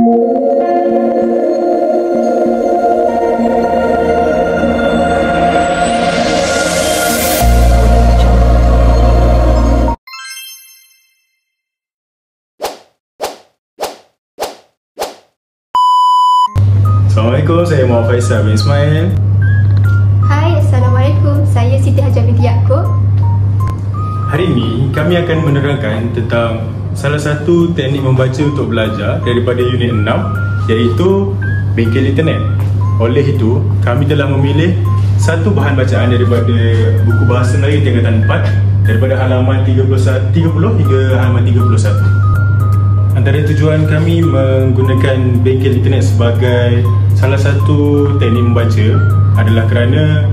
Assalamualaikum, saya Muhammad Faisal bin Ismail. Hai, Assalamualaikum. Saya Siti Hajah binti Yaakob. Hari ini kami akan menerangkan tentang salah satu teknik membaca untuk belajar daripada unit 6, iaitu bengkel internet. Oleh itu, kami telah memilih satu bahan bacaan daripada buku Bahasa Melayu tingkatan 4 daripada halaman 30 hingga halaman 31. Antara tujuan kami menggunakan bengkel internet sebagai salah satu teknik membaca adalah kerana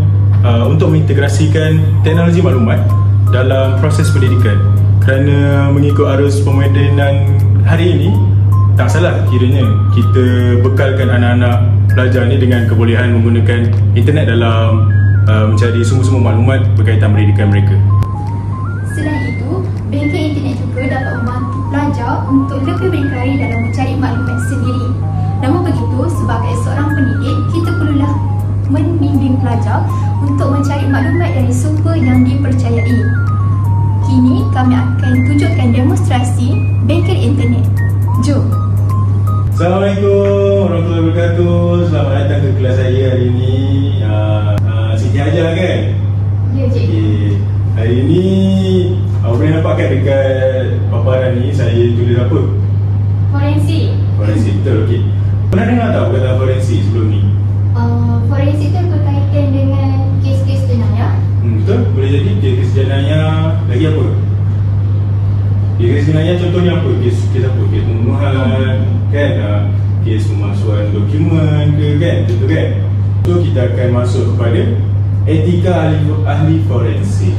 untuk mengintegrasikan teknologi maklumat dalam proses pendidikan. Kerana mengikut arus pemodenan hari ini, tak salah kiranya kita bekalkan anak-anak pelajar ni dengan kebolehan menggunakan internet dalam mencari sumber-sumber maklumat berkaitan pendidikan mereka. Selain itu, bengkel internet juga dapat membantu pelajar untuk lebih berdikari dalam mencari maklumat sendiri. Namun begitu, sebagai seorang pendidik, kita perlulah membimbing pelajar untuk mencari maklumat dari sumber yang dipercayai. Kini kami akan tunjukkan demonstrasi bengkel internet. Jom! Assalamualaikum warahmatullahi wabarakatuh. Selamat datang ke kelas saya hari ini. Siti Hajah kan? Ya, cikgu. Hari ini awak boleh nampakkan dekat paparan ni saya tulis apa? Forensik. Forensik, betul, okey. Pernah dengar tak perkataan forensik sebelum ni? Forensik itu berkaitan dengan kes-kes jenayah. Betul, boleh jadi kes jenayah. Lagi apa? Kes jenayah contohnya apa? Kes apa? Kes pembunuhan, kan? Kes pemalsuan dokumen ke, kan? Contoh kan? So kita akan masuk kepada etika ahli forensik.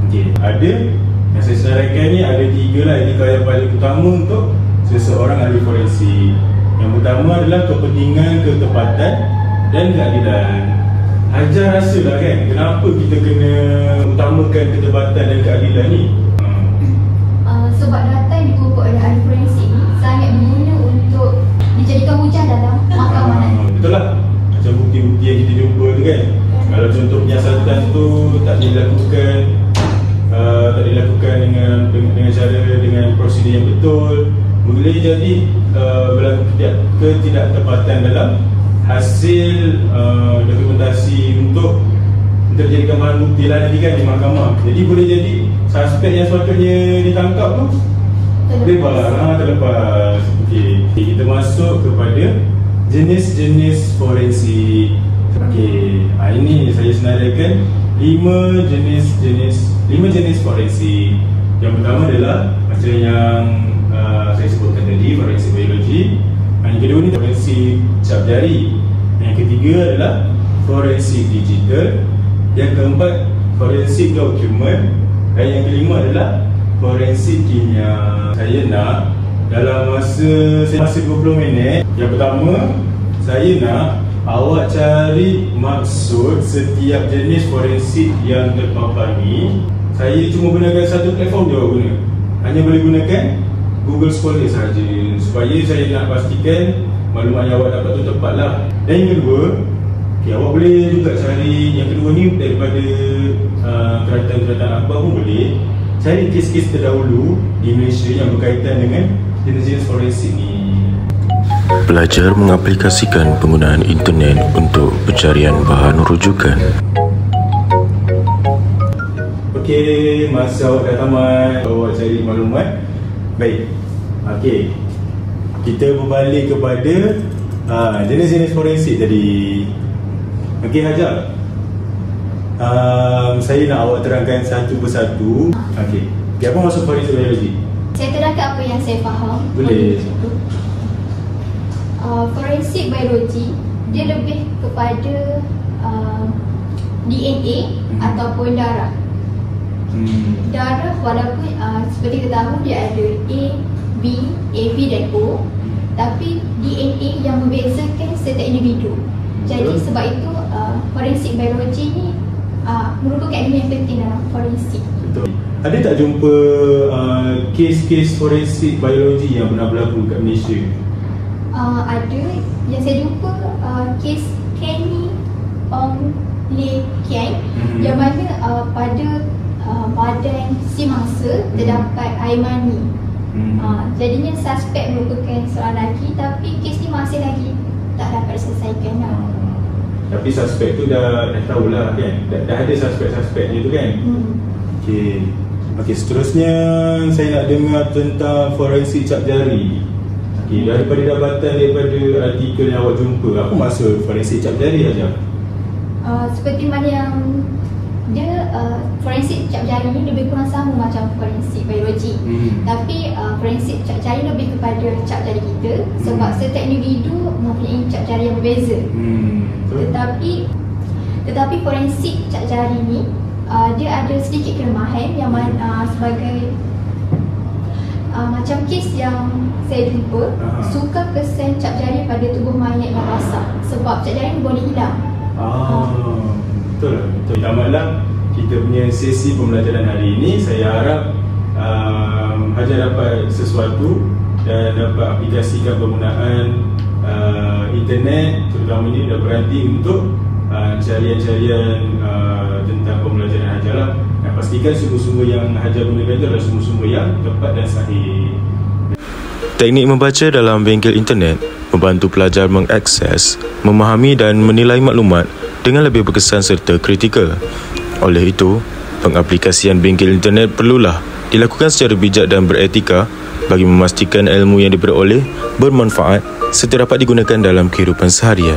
Okey, ada yang saya senaraikan ni ada 3 lah etika yang paling utama untuk seseorang ahli forensik. Yang pertama adalah kepentingan, ketepatan dan keadilan. Hajar rasa lah kan, kenapa kita kena utamakan ketepatan dan keadilan ni? Sebab data yang dikumpul oleh ahli forensik ni sangat berguna untuk dijadikan hujah dalam mahkamah nanti. Betul lah, macam bukti-bukti yang kita jumpa tu kan. Kalau contoh penyiasatan tu tak dilakukan dengan cara, dengan prosedur yang betul, boleh jadi berlaku ketidaktepatan dalam hasil dokumentasi untuk dijadikan bahan bukti lah nanti kan di mahkamah. Jadi boleh jadi suspek yang sepatutnya ditangkap tu terlepas. Okey, kita masuk kepada jenis-jenis forensik. Okey, ini saya senaraikan 5 jenis forensik. Yang pertama adalah macam yang saya sebutkan tadi, forensik biologi. Yang kedua ni forensik cap jari. Yang ketiga adalah forensik digital. Yang keempat forensik dokumen. Dan yang kelima adalah forensik kimia. Saya nak dalam masa 20 minit. Yang pertama, saya nak awak cari maksud setiap jenis forensik yang terpapar ni. Saya cuma gunakan satu platform je awak guna. Hanya boleh gunakan Google Scholar sahaja, supaya saya nak pastikan maklumat yang awak dapat tu tepat lah. Dan yang kedua, awak boleh juga cari yang kedua ni daripada kerajaan-kerajaan akhbar pun boleh. Cari kes-kes terdahulu di Malaysia yang berkaitan dengan jenis-jenis forensik ni. Belajar mengaplikasikan penggunaan internet untuk pencarian bahan rujukan. Okey, masa awak dah tamat, awak cari maklumat. Baik, okey, kita berbalik kepada jenis-jenis forensik tadi. Okey Hajar, saya nak awak terangkan satu persatu. Okey, apa maksud forensik biologi? Saya terangkan apa yang saya faham. Boleh. Forensik biologi dia lebih kepada DNA ataupun darah. Darah walaupun seperti kita tahu dia ada A, B, AB dan O, tapi DNA yang membezakan setiap individu. Jadi sebab itu forensik biologi ni merupakan ilmu yang penting dalam forensik. Betul. Ada tak jumpa kes-kes forensik biologi yang pernah berlaku kat Malaysia? ada yang saya jumpa kes Kenny Ong Le Kian yang mana pada badan si mangsa terdapat air mani. Jadinya suspek merupakan seorang lelaki, tapi kes ni masih lagi tak dapat diselesaikan lah. Tapi suspek tu dah tahulah kan, dah ada suspek dia tu kan. Okey, seterusnya saya nak dengar tentang forensik cap jari. Okey, daripada dapatan daripada artikel yang awak jumpa, apa maksud forensik cap jari aja? Seperti mana yang dia forensik cap jari ni lebih kurang sama macam forensik biologi. Tapi forensik cap jari lebih kepada cap jari kita, sebab setiap individu mempunyai cap jari yang berbeza. Tetapi forensik cap jari ni dia ada sedikit kelemahan yang mana sebagai macam kes yang saya jumpa, sukar kesan cap jari pada tubuh mayat yang basah, sebab cap jari ni boleh hilang. Betul. Tamatlah kita punya sesi pembelajaran hari ini. Saya harap Hajar dapat sesuatu dan dapat aplikasikan penggunaan internet, terutamanya dah berhenti untuk carian-carian tentang pembelajaran Hajar lah. Dan pastikan sumber-sumber yang Hajar gunakan itu adalah sumber-sumber yang tepat dan sahih. Teknik membaca dalam bengkel internet membantu pelajar mengakses, memahami dan menilai maklumat dengan lebih berkesan serta kritikal. Oleh itu, pengaplikasian bengkel internet perlulah dilakukan secara bijak dan beretika bagi memastikan ilmu yang diperoleh bermanfaat serta dapat digunakan dalam kehidupan seharian.